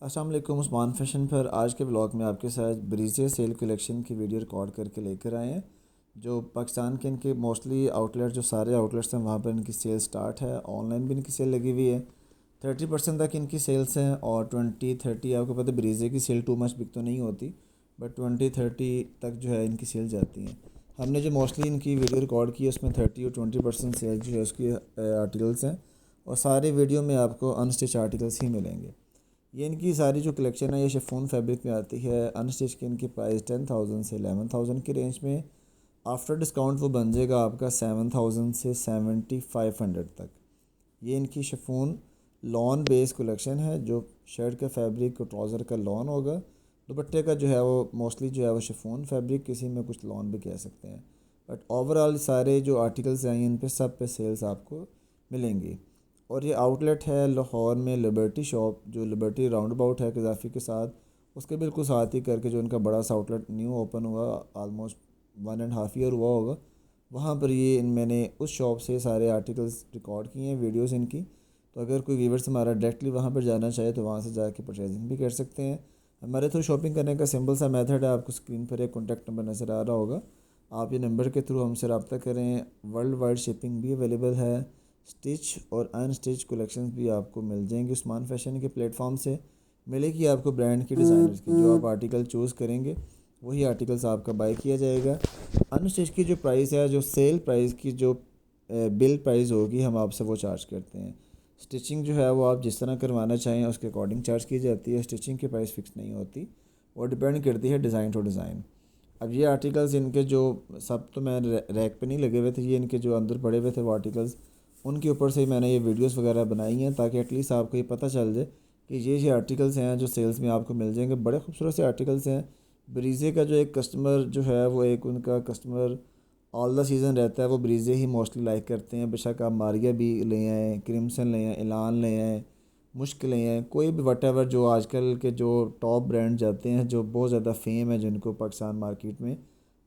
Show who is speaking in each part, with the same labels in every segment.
Speaker 1: अस्सलाम वालेकुम। उस्मान फैशन पर आज के ब्लॉग में आपके साथ ब्रीजे सेल कलेक्शन की वीडियो रिकॉर्ड करके लेकर आए हैं। जो पाकिस्तान के इनके मोस्टली आउटलेट जो सारे आउटलेट्स हैं वहाँ पर इनकी सेल स्टार्ट है। ऑनलाइन भी इनकी सेल लगी हुई है। 30% तक इनकी सेल्स हैं और 20-30 आपको पता है ब्रीजे की सेल टू मच बिक तो नहीं होती, बट 20-30 तक जो है इनकी सेल जाती हैं। हमने जो मोस्टली इनकी वीडियो रिकॉर्ड की है उसमें 30 और 20% सेल जो है उसकी आर्टिकल्स हैं, और सारे वीडियो में आपको अनस्टिच आर्टिकल्स ही मिलेंगे। ये इनकी सारी जो कलेक्शन है ये शिफॉन फैब्रिक में आती है। अनस्टिच की इनकी प्राइस 10,000 से 11,000 की रेंज में। आफ्टर डिस्काउंट वो बन जाएगा आपका 7,000 से 7,500 तक। ये इनकी शिफॉन लॉन बेस कलेक्शन है। जो शर्ट का फैब्रिक और ट्राउज़र का लॉन होगा, दुपट्टे का जो है वो मोस्टली जो है वो शिफॉन फैब्रिक, किसी में कुछ लॉन भी कह सकते हैं। बट ओवरऑल सारे जो आर्टिकल्स हैं इन पे सब पे सेल्स आपको मिलेंगी। और ये आउटलेट है लाहौर में लिबर्टी शॉप, जो लिबर्टी राउंड अबाउट है गजाफी के साथ, उसके बिल्कुल साथ ही करके जो इनका बड़ा सा आउटलेट न्यू ओपन हुआ, आलमोस्ट 1.5 ईयर हुआ होगा। वहाँ पर ये मैंने उस शॉप से सारे आर्टिकल्स रिकॉर्ड किए हैं, वीडियोस इनकी। तो अगर कोई व्यूवर्स हमारा डायरेक्टली वहाँ पर जाना चाहे तो वहाँ से जाके परचेजिंग भी कर सकते हैं। हमारे थ्रू शॉपिंग करने का सिंपल सा मेथड है, आपको स्क्रीन पर एक कॉन्टैक्ट नंबर नज़र आ रहा होगा। आप ये नंबर के थ्रू हमसे रब्ता करें। वर्ल्ड वाइड शिपिंग भी अवेलेबल है। स्टिच और अनस्टिच कलेक्शंस भी आपको मिल जाएंगे उस्मान फैशन के प्लेटफॉर्म से। मिलेगी आपको ब्रांड की, डिज़ाइनर्स की। जो आप आर्टिकल चूज़ करेंगे वही आर्टिकल्स आपका बाय किया जाएगा। अनस्टिच की जो प्राइस है, जो सेल प्राइस की जो बिल प्राइस होगी, हम आपसे वो चार्ज करते हैं। स्टिचिंग जो है वो आप जिस तरह करवाना चाहें उसके अकॉर्डिंग चार्ज की जाती है। स्टिचिंग की प्राइस फिक्स नहीं होती, वो डिपेंड करती है डिज़ाइन टू डिज़ाइन। अब ये आर्टिकल्स इनके जो सब तो मैं रैक पे नहीं लगे हुए थे, ये इनके जो अंदर पड़े हुए थे वो आर्टिकल्स, उनके ऊपर से ही मैंने ये वीडियोस वगैरह बनाई हैं, ताकि एटलीस्ट आपको ये पता चल जाए कि ये आर्टिकल्स हैं जो सेल्स में आपको मिल जाएंगे। बड़े खूबसूरत से आर्टिकल्स हैं। ब्रीजे का जो एक कस्टमर जो है वो एक उनका कस्टमर ऑल द सीज़न रहता है, वो ब्रीजे ही मोस्टली लाइक करते हैं। बेशक आप मारिया भी ले आएँ, क्रिम्सन ले आएँ, एलान ले आएँ, मुश्क ले आएँ, कोई भी वट एवर जो आजकल के जो टॉप ब्रांड जाते हैं, जो बहुत ज़्यादा फेम है जिनको पाकिस्तान मार्केट में,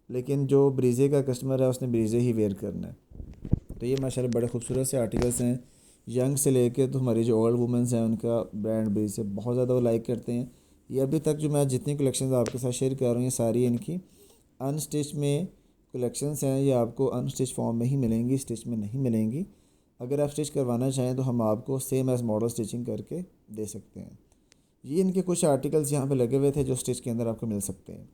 Speaker 1: लेकिन जो ब्रीजे का कस्टमर है उसने ब्रीजे ही वेयर करना है। तो ये माशाल्लाह बड़े खूबसूरत से आर्टिकल्स हैं। यंग से लेके तो हमारी जो ओल्ड वुमेंस हैं उनका ब्रांड ब्रीज से बहुत ज़्यादा वो लाइक करते हैं। ये अभी तक जो मैं जितनी कलेक्शंस आपके साथ शेयर कर रहा हूँ ये सारी इनकी अनस्टिच में कलेक्शंस हैं। ये आपको अनस्टिच फॉर्म में ही मिलेंगी, स्टिच में नहीं मिलेंगी। अगर आप स्टिच करवाना चाहें तो हम आपको सेम एज़ मॉडल स्टिचिंग करके दे सकते हैं। ये इनके कुछ आर्टिकल्स यहाँ पे लगे हुए थे जो स्टिच के अंदर आपको मिल सकते हैं।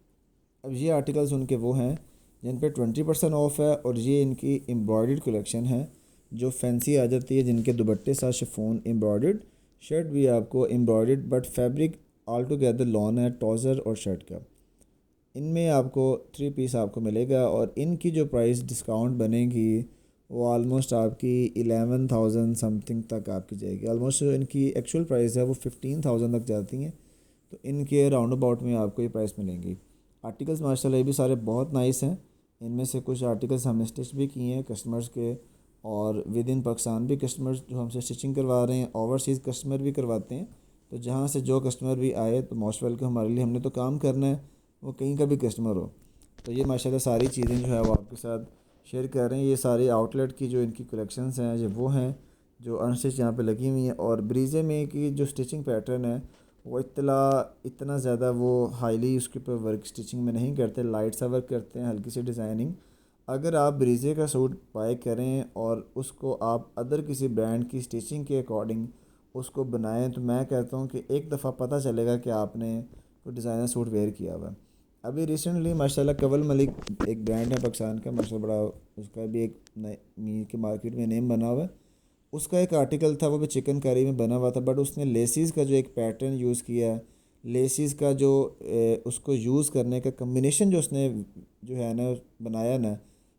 Speaker 1: अब ये आर्टिकल्स उनके वो हैं जिन पे 20% ऑफ है, और ये इनकी एम्ब्रॉयडर्ड कलेक्शन है जो फैंसी आ जाती है, जिनके दुपट्टे साथ शिफॉन एम्ब्रॉयडर्ड, शर्ट भी आपको embroidered, but fabric all together lawn है ट्राउज़र और शर्ट का। इनमें आपको 3 पीस आपको मिलेगा, और इनकी जो प्राइस डिस्काउंट बनेगी वो ऑलमोस्ट आपकी 11,000 समथिंग तक आपकी जाएगी। ऑलमोस्ट इनकी एक्चुअल प्राइस है वो 15,000 तक जाती हैं। तो इनके राउंड अबाउट में आपको ये प्राइस मिलेंगी। आर्टिकल्स माशाल्लाह ये भी सारे बहुत नाइस हैं। इनमें से कुछ आर्टिकल्स हमने स्टिच भी किए हैं कस्टमर्स के, और विद इन पाकिस्तान भी कस्टमर्स जो हमसे स्टिचिंग करवा रहे हैं, ओवरसीज़ कस्टमर भी करवाते हैं। तो जहाँ से जो कस्टमर भी आए तो मोस्ट वेलकम। हमारे लिए हमने तो काम करना है, वो कहीं का भी कस्टमर हो। तो ये माशाल्लाह सारी चीज़ें जो है वो आपके साथ शेयर कर रहे हैं। ये सारे आउटलेट की जो इनकी कलेक्शंस हैं ये वो हैं जो अनस्टिच यहाँ पे लगी हुई हैं। और ब्रीजे में की जो स्टिचिंग पैटर्न है वो इतना ज़्यादा वो हाईली उसके ऊपर वर्क स्टिचिंग में नहीं करते, लाइट सा वर्क करते हैं, हल्की सी डिज़ाइनिंग। अगर आप ब्रीजे का सूट बाय करें और उसको आप अदर किसी ब्रांड की स्टिचिंग के अकॉर्डिंग उसको बनाएं, तो मैं कहता हूँ कि एक दफ़ा पता चलेगा कि आपने कोई डिज़ाइनर सूट वेयर किया हुआ है। अभी रिसेंटली माशाल्लाह कवल मलिक एक ब्रांड है पाकिस्तान का, माशाल्लाह बड़ा उसका भी एक नई के मार्केट में नेम बना हुआ है। उसका एक आर्टिकल था वो भी चिकन करी में बना हुआ था, बट उसने लेसिस का जो एक पैटर्न यूज़ किया है, लेसिस का जो उसको यूज़ करने का कम्बिनेशन जो उसने जो है ना बनाया ना,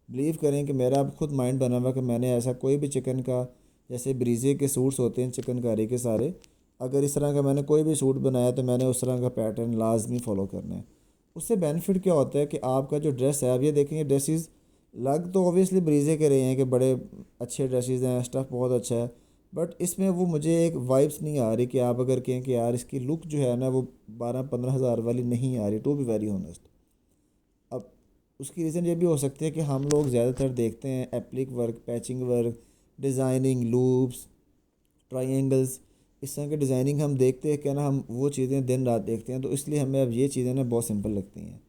Speaker 1: बिलीव करें कि मेरा अब खुद माइंड बना हुआ कि मैंने ऐसा कोई भी चिकन का, जैसे ब्रीजे के सूट्स होते हैं चिकनकारी के सारे, अगर इस तरह का मैंने कोई भी सूट बनाया तो मैंने उस तरह का पैटर्न लाजमी फ़ॉलो करना है। उससे बेनिफिट क्या होता है कि आपका जो ड्रेस है, आप ये देखेंगे ड्रेसेस लग तो ऑब्वियसली ब्रीजे के रहे हैं कि बड़े अच्छे ड्रेसेस हैं, स्टफ़ बहुत अच्छा है, बट इसमें वो मुझे एक वाइब्स नहीं आ रही कि आप अगर कहें कि यार इसकी लुक जो है ना वो 12-15 हज़ार वाली नहीं आ रही, टू बी वेरी ऑनेस्ट। अब उसकी रीज़न ये भी हो सकती है कि हम लोग ज़्यादातर देखते हैं applique work, patching work, designing, loops, triangles, इस तरह की डिज़ाइनिंग हम देखते हैं क्या ना, हम वो चीज़ें दिन रात देखते हैं, तो इसलिए हमें अब ये चीज़ें ना बहुत सिंपल लगती हैं।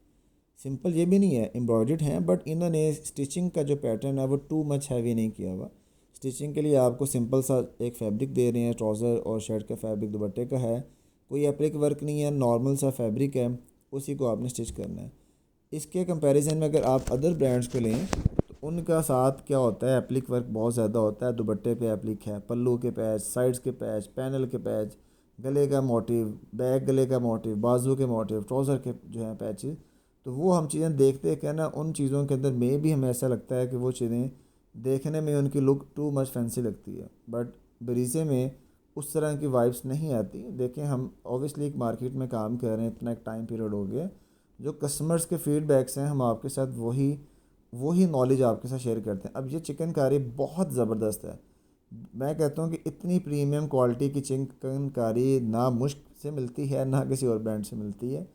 Speaker 1: सिंपल ये भी नहीं है, एम्ब्रॉयडर्ड हैं, बट इन्होंने स्टिचिंग का जो पैटर्न है वो टू मच हैवी नहीं किया हुआ। स्टिचिंग के लिए आपको सिंपल सा एक फैब्रिक दे रहे हैं, ट्राउज़र और शर्ट का फैब्रिक दुपट्टे का है, कोई एप्लिक वर्क नहीं है, नॉर्मल सा फैब्रिक है, उसी को आपने स्टिच करना है। इसके कंपैरिजन में अगर आप अदर ब्रांड्स को लें तो उनका साथ क्या होता है, एप्लिक वर्क बहुत ज़्यादा होता है, दुपट्टे पे एप्लिक है, पल्लू के पैच, साइड्स के पैच, पैनल के पैच, गले का मोटिव, बैक गले का मोटिव, बाजू के मोटिव, ट्राउज़र के जो है पैचेस, तो वो हम चीज़ें देखते हैं क्या ना, उन चीज़ों के अंदर में भी हमें ऐसा लगता है कि वो चीज़ें देखने में उनकी लुक टू मच फैंसी लगती है, बट ब्रीजे में उस तरह की वाइब्स नहीं आती। देखें, हम ऑब्वियसली एक मार्केट में काम कर रहे हैं, इतना एक टाइम पीरियड हो गया, जो कस्टमर्स के फीडबैक्स हैं हम आपके साथ वही वही नॉलेज आपके साथ शेयर करते हैं। अब ये चिकनकारी बहुत ज़बरदस्त है, मैं कहता हूँ कि इतनी प्रीमियम क्वालिटी की चिकनकारी ना मुश्क से मिलती है, ना किसी और ब्रांड से मिलती है,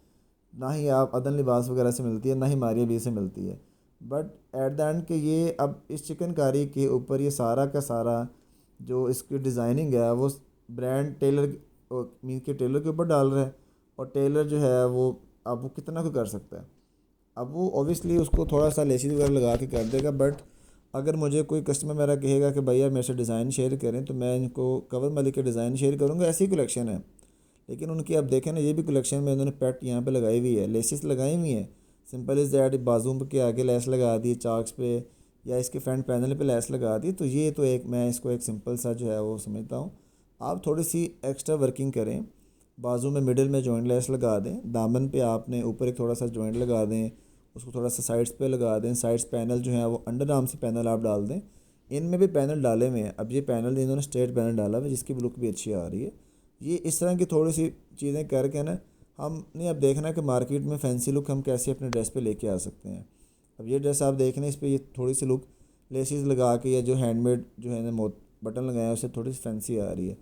Speaker 1: ना ही आप अदन लिबास वगैरह से मिलती है, ना ही मारिया बी से मिलती है। बट एट द एंड के ये अब इस चिकनकारी के ऊपर ये सारा का सारा जो इसकी डिज़ाइनिंग है वो ब्रांड टेलर मीन के टेलर के ऊपर डाल रहा है, और टेलर जो है वो अब वो कितना कुछ कर सकता है। अब वो ऑब्वियसली उसको थोड़ा सा लेसिस वगैरह लगा के कर देगा, बट अगर मुझे कोई कस्टमर मेरा कहेगा कि भैया मेरे से डिज़ाइन शेयर करें, तो मैं इनको कवर मलिक के डिज़ाइन शेयर करूँगा, ऐसी कलेक्शन है। लेकिन उनकी अब देखें ना, ये भी कलेक्शन में उन्होंने पेट यहाँ पे लगाई हुई है, लेसिस लगाई हुई है, सिंपल इज़ दैट, बाजू के आगे लेस लगा दी, चाक्स पे या इसके फ्रंट पैनल पे लेस लगा दी, तो ये तो एक मैं इसको एक सिंपल सा जो है वो समझता हूँ। आप थोड़ी सी एक्स्ट्रा वर्किंग करें, बाजू में मिडिल में जॉइंट लेस लगा दें, दामन पे आपने ऊपर एक थोड़ा सा जॉइंट लगा दें, उसको थोड़ा सा साइड्स पे लगा दें, साइड्स पैनल जो है वो अंडर आर्म से पैनल आप डाल दें, इनमें भी पैनल डाले हुए हैं। अब ये पैनल इन्होंने स्ट्रेट पैनल डाला हुआ है जिसकी लुक भी अच्छी आ रही है। ये इस तरह की थोड़ी सी चीज़ें करके ना, हमने अब देखना कि मार्केट में फैंसी लुक हम कैसे अपने ड्रेस पे लेके आ सकते हैं। अब ये ड्रेस आप देख रहे हैं, इस पर ये थोड़ी सी लुक लेसिस लगा के या जो हैंडमेड जो है ना बटन लगाए हैं उससे थोड़ी सी फैंसी आ रही है,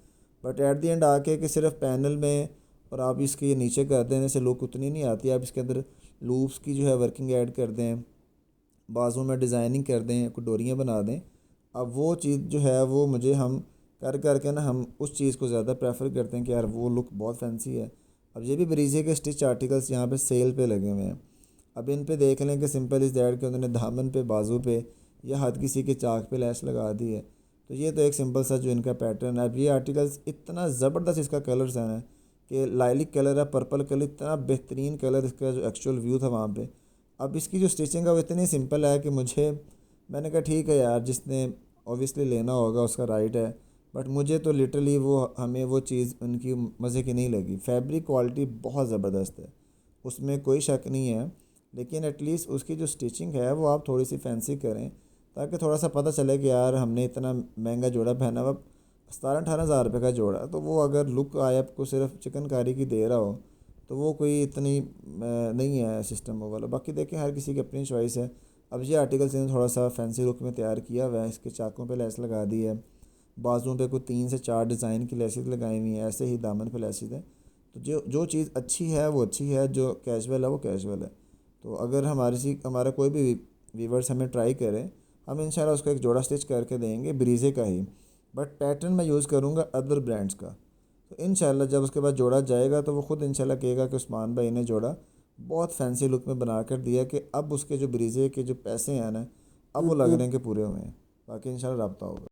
Speaker 1: बट एट द एंड आके कि सिर्फ पैनल में और आप इसके ये नीचे कर देने से लुक उतनी नहीं आती। आप इसके अंदर लूप्स की जो है वर्किंग ऐड कर दें, बाजू में डिज़ाइनिंग कर दें, कुछ डोरियाँ बना दें, अब वो चीज़ जो है वो मुझे हम कर करके ना हम उस चीज़ को ज़्यादा प्रेफर करते हैं कि यार वो लुक बहुत फैंसी है। अब ये भी ब्रीजे के स्टिच आर्टिकल्स यहाँ पे सेल पे लगे हुए हैं। अब इन पे देख लें कि सिंपल इज़ दैट कि उन्होंने दामन पे, बाजू पे या हर किसी के चाक पे लैस लगा दी है, तो ये तो एक सिंपल सा जो इनका पैटर्न है। अब ये आर्टिकल्स इतना ज़बरदस्त इसका कलर्स है ना, कि लाइलिक कलर है, पर्पल कलर, इतना बेहतरीन कलर इसका जो एक्चुअल व्यू था वहाँ पे। अब इसकी जो स्टिचिंग है वो इतनी सिंपल है कि मैंने कहा ठीक है यार, जिसने ऑब्वियसली लेना होगा उसका राइट है, बट मुझे तो लिटरली वो हमें वो चीज़ उनकी मज़े की नहीं लगी। फैब्रिक क्वालिटी बहुत ज़बरदस्त है, उसमें कोई शक नहीं है, लेकिन एटलीस्ट उसकी जो स्टिचिंग है वो आप थोड़ी सी फैंसी करें, ताकि थोड़ा सा पता चले कि यार हमने इतना महंगा जोड़ा पहना हुआ, 17-18 हज़ार रुपये का जोड़ा, तो वो अगर लुक आए आपको सिर्फ चिकनकारी की दे रहा हो तो वो कोई इतनी नहीं है सिस्टम वो वाला। बाकी देखें, हर किसी की अपनी चॉइस है। अब ये आर्टिकल्स इन्होंने थोड़ा सा फैंसी लुक में तैयार किया हुआ है, इसके चाकों पे लेस लगा दी है, बाजुओं पे कोई 3 से 4 डिज़ाइन की लेसेस लगाई हुई हैं, ऐसे ही दामन पे लेसेस हैं। तो जो जो चीज़ अच्छी है वो अच्छी है, जो कैजुअल है वो कैजुअल है। तो अगर हमारा कोई भी व्यूवर्स हमें ट्राई करें, हम इंशाल्लाह उसको एक जोड़ा स्टिच करके देंगे ब्रीजे का ही, बट पैटर्न मैं यूज़ करूँगा अदर ब्रांड्स का। तो इंशाल्लाह जब उसके बाद जोड़ा जाएगा तो वो ख़ुद इंशाल्लाह कहेगा कि उस्मान भाई ने जोड़ा बहुत फैंसी लुक में बना कर दिया, कि अब उसके जो ब्रीजे के जो पैसे हैं ना, अब वो लग रहे हैं कि पूरे हुए हैं। बाकी इंशाल्लाह रब्ता होगा।